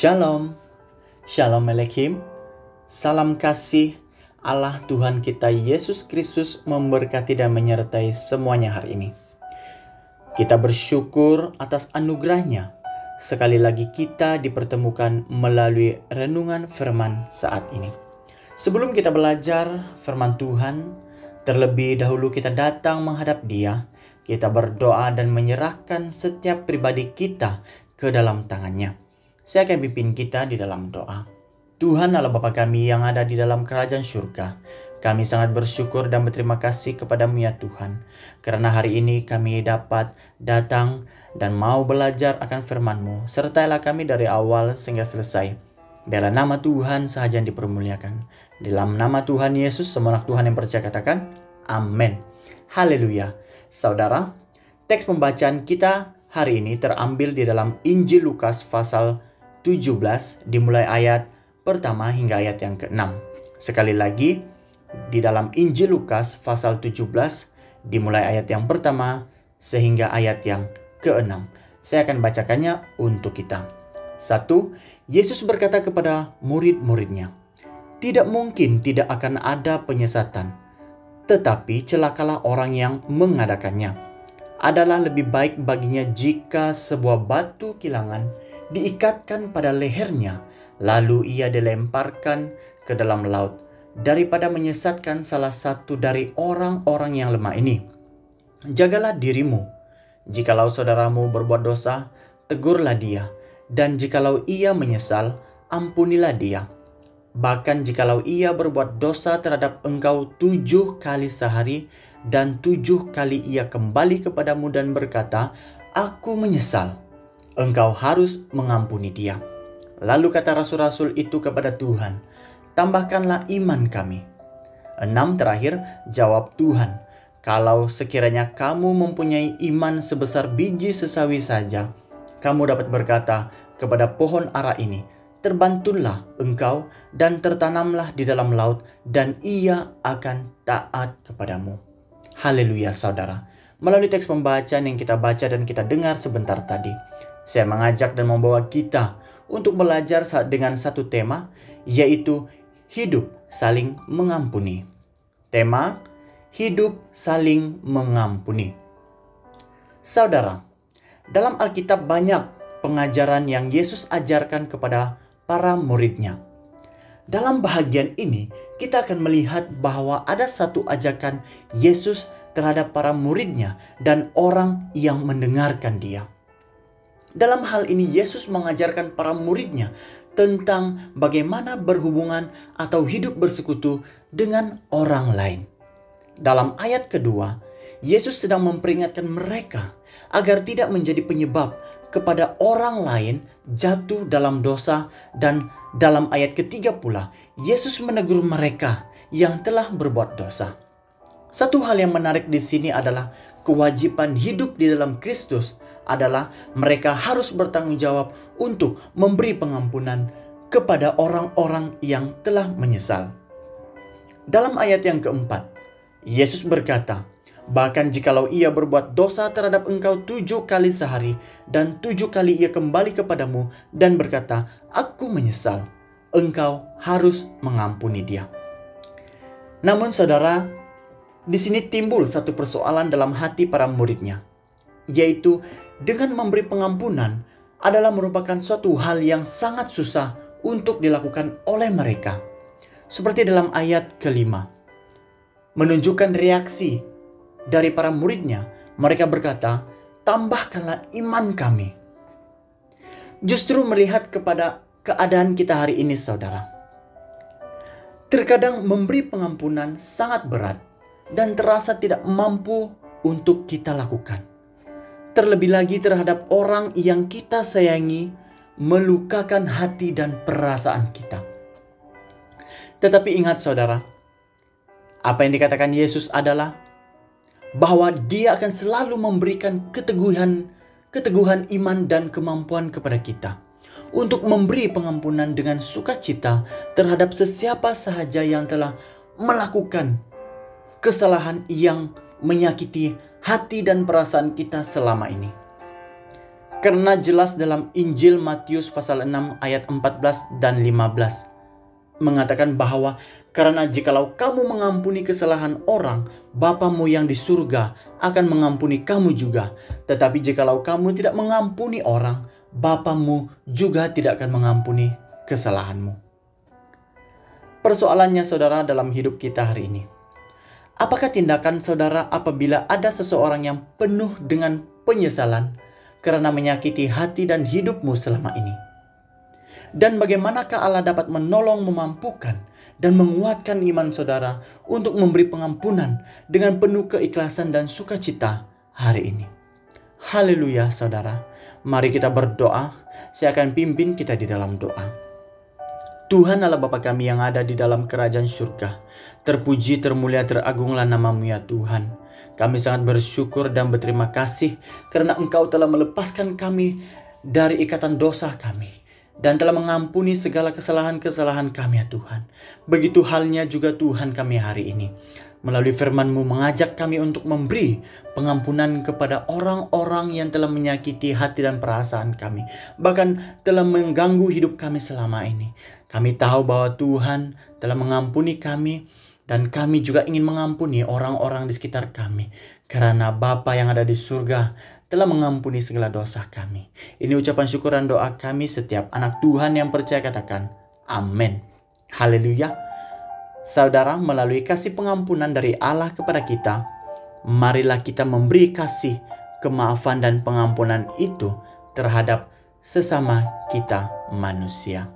Shalom, Shalom Aleichem, salam kasih Allah Tuhan kita Yesus Kristus memberkati dan menyertai semuanya hari ini. Kita bersyukur atas anugerahnya. Sekali lagi kita dipertemukan melalui renungan firman saat ini. Sebelum kita belajar firman Tuhan, terlebih dahulu kita datang menghadap Dia. Kita berdoa dan menyerahkan setiap pribadi kita ke dalam tangannya. Saya akan pimpin kita di dalam doa. Tuhan Allah Bapa kami yang ada di dalam kerajaan surga, kami sangat bersyukur dan berterima kasih kepadamu ya Tuhan. Karena hari ini kami dapat datang dan mau belajar akan firman-Mu. Sertailah kami dari awal sehingga selesai. Biarlah nama Tuhan sahaja yang dipermuliakan. Dalam nama Tuhan Yesus, semua anak Tuhan yang percaya katakan, amin. Haleluya. Saudara, teks pembacaan kita hari ini terambil di dalam Injil Lukas pasal 17 dimulai ayat pertama hingga ayat yang ke-6. Sekali lagi, di dalam Injil Lukas pasal 17 dimulai ayat yang pertama sehingga ayat yang ke-6. Saya akan bacakannya untuk kita. 1. Yesus berkata kepada murid-muridnya, "Tidak mungkin tidak akan ada penyesatan, tetapi celakalah orang yang mengadakannya. Adalah lebih baik baginya jika sebuah batu kilangan diikatkan pada lehernya, lalu ia dilemparkan ke dalam laut, daripada menyesatkan salah satu dari orang-orang yang lemah ini. Jagalah dirimu. Jikalau saudaramu berbuat dosa, tegurlah dia, dan jikalau ia menyesal, ampunilah dia. Bahkan jikalau ia berbuat dosa terhadap engkau 7 kali sehari, dan 7 kali ia kembali kepadamu dan berkata, 'Aku menyesal,' engkau harus mengampuni dia." Lalu kata rasul-rasul itu kepada Tuhan, "Tambahkanlah iman kami." 6 terakhir, jawab Tuhan, "Kalau sekiranya kamu mempunyai iman sebesar biji sesawi saja, kamu dapat berkata kepada pohon ara ini, 'Terbantunlah engkau dan tertanamlah di dalam laut,' dan ia akan taat kepadamu." Haleluya saudara. Melalui teks pembacaan yang kita baca dan kita dengar sebentar tadi, saya mengajak dan membawa kita untuk belajar dengan satu tema, yaitu hidup saling mengampuni. Tema, hidup saling mengampuni. Saudara, dalam Alkitab banyak pengajaran yang Yesus ajarkan kepada para muridnya. Dalam bahagian ini, kita akan melihat bahwa ada satu ajakan Yesus terhadap para muridnya dan orang yang mendengarkan dia. Dalam hal ini, Yesus mengajarkan para muridnya tentang bagaimana berhubungan atau hidup bersekutu dengan orang lain. Dalam ayat kedua, Yesus sedang memperingatkan mereka agar tidak menjadi penyebab kepada orang lain jatuh dalam dosa, dan dalam ayat ketiga pula Yesus menegur mereka yang telah berbuat dosa. Satu hal yang menarik di sini adalah kewajiban hidup di dalam Kristus adalah mereka harus bertanggung jawab untuk memberi pengampunan kepada orang-orang yang telah menyesal. Dalam ayat yang keempat, Yesus berkata, "Bahkan jikalau ia berbuat dosa terhadap engkau 7 kali sehari, dan 7 kali ia kembali kepadamu dan berkata, 'Aku menyesal,' engkau harus mengampuni dia." Namun saudara, di sini timbul satu persoalan dalam hati para muridnya, yaitu dengan memberi pengampunan adalah merupakan suatu hal yang sangat susah untuk dilakukan oleh mereka. Seperti dalam ayat kelima, menunjukkan reaksi dari para muridnya, mereka berkata, "Tambahkanlah iman kami." Justru melihat kepada keadaan kita hari ini saudara, terkadang memberi pengampunan sangat berat dan terasa tidak mampu untuk kita lakukan. Terlebih lagi terhadap orang yang kita sayangi, melukakan hati dan perasaan kita. Tetapi ingat saudara, apa yang dikatakan Yesus adalah bahwa dia akan selalu memberikan keteguhan iman dan kemampuan kepada kita untuk memberi pengampunan dengan sukacita terhadap sesiapa sahaja yang telah melakukan kesalahan yang menyakiti hati dan perasaan kita selama ini. Karena jelas dalam Injil Matius pasal 6 ayat 14 dan 15 mengatakan bahwa karena jikalau kamu mengampuni kesalahan orang, Bapamu yang di surga akan mengampuni kamu juga. Tetapi jikalau kamu tidak mengampuni orang, Bapamu juga tidak akan mengampuni kesalahanmu. Persoalannya saudara dalam hidup kita hari ini, apakah tindakan saudara apabila ada seseorang yang penuh dengan penyesalan karena menyakiti hati dan hidupmu selama ini? Dan bagaimanakah Allah dapat menolong, memampukan, dan menguatkan iman saudara untuk memberi pengampunan dengan penuh keikhlasan dan sukacita hari ini? Haleluya saudara. Mari kita berdoa. Saya akan pimpin kita di dalam doa. Tuhan Allah Bapa kami yang ada di dalam kerajaan surga, terpuji, termulia, teragunglah nama-Mu ya Tuhan. Kami sangat bersyukur dan berterima kasih karena Engkau telah melepaskan kami dari ikatan dosa kami dan telah mengampuni segala kesalahan-kesalahan kami ya Tuhan. Begitu halnya juga Tuhan kami hari ini. Melalui firman-Mu mengajak kami untuk memberi pengampunan kepada orang-orang yang telah menyakiti hati dan perasaan kami. Bahkan telah mengganggu hidup kami selama ini. Kami tahu bahwa Tuhan telah mengampuni kami dan kami juga ingin mengampuni orang-orang di sekitar kami. Karena Bapa yang ada di surga telah mengampuni segala dosa kami. Ini ucapan syukur dan doa kami setiap anak Tuhan yang percaya katakan amin. Haleluya. Saudara, melalui kasih pengampunan dari Allah kepada kita, marilah kita memberi kasih, kemaafan dan pengampunan itu terhadap sesama kita manusia.